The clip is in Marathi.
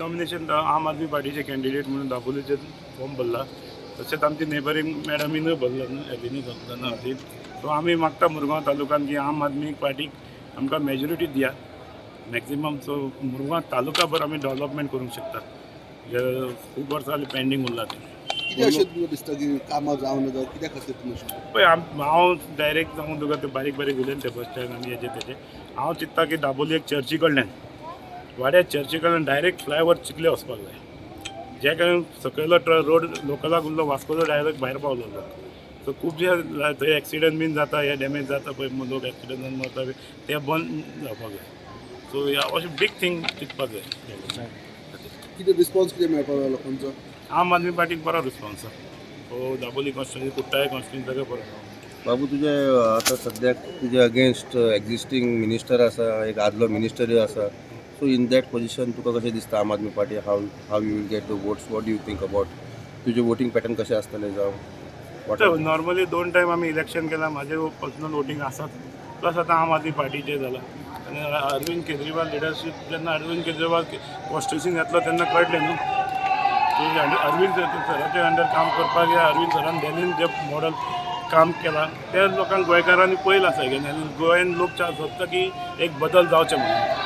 नॉमिनेशन आम आदमी पार्टीचे कॅन्डिडेट म्हणून दाबोलीचे फॉर्म भरला. तशेंच आमची नेबरींग मॅडमीनूय भरला एलिनी जाना खातीर. सो आमी मागता मुरगांव तालुक्यात की आम आदमी पार्टीक आमकां मेजॉरिटी दिया मॅक्झिमम. सो मुरगांव तालुकाभर आमी डेव्हलपमेंट करूंक शकता. जे खूब वर्सां जालीं पेंडींग उरला तें. कितें अशें तुका दिसता की कामां जावना जावं कित्या खातीर तुमी अशें पळय हांव डायरेक्ट सांगून तुका ते बारीक बारीक उलयन ते बस स्टँड आनी हेजे तेजे हांव चिंत्ता की दाबोली एक चर्ची कडल्यान वाड्या चर्ची कडल्यान डायरेक्ट फ्लायओवर चिखले वचपाक जाय. जे कारण सकयलो रोड लोकलाक उरलो वास्कोचो डायरेक्ट भायर पावलो लोक. सो खुबशे थंय एक्सिडंट बीन जाता हे डॅमेज जाता पळय लोक एक्सिडंटान मरता पळय ते बंद जावपाक जाय. सो अशें बीग थिंग चिंतपाक जाय. कितें रिस्पॉन्स कितें मेळपाक लोकांचो आम आदमी पार्टीक बरो रिस्पॉन्स आसा. सो दाबोली कॉन्स्टिट्युन्सी कुट्टाळे कॉन्स्टिट्युन्सी सगळें बरो. बाबू तुजे आता सद्याक तुजे अगेन्स्ट एक्झिस्टींग मिनिस्टर आसा एक आदलो मिनिस्टरूय आसा. सो इन दॅट पोजिशन तुका कशें दिसता Aam Aadmi Party how you will get the votes what do you think about तुजें वोटींग पॅटर्न कशें आसतलें जावं नॉर्मली 2 टायम आमी इलेक्शन केलां. म्हाजें पर्सनल वोटींग आसात. प्लस आतां आम आदमी पार्टीचें जालां आनी अरविंद केजरीवाल लिडरशीप जेन्ना अरविंद केजरीवाल कॉन्स्टिट्युन्सीन येतलो तेन्ना कळटलें न्हू की अरविंद सराचे अंडर काम करपाक या अरविंद सरान दिल्लीन जे मॉडल काम केलां ते लोकांक गोंयकारांनी पळयलां सगळ्यांनी आनी गोंयान लोक सोदता की एक बदल जावचे म्हणून.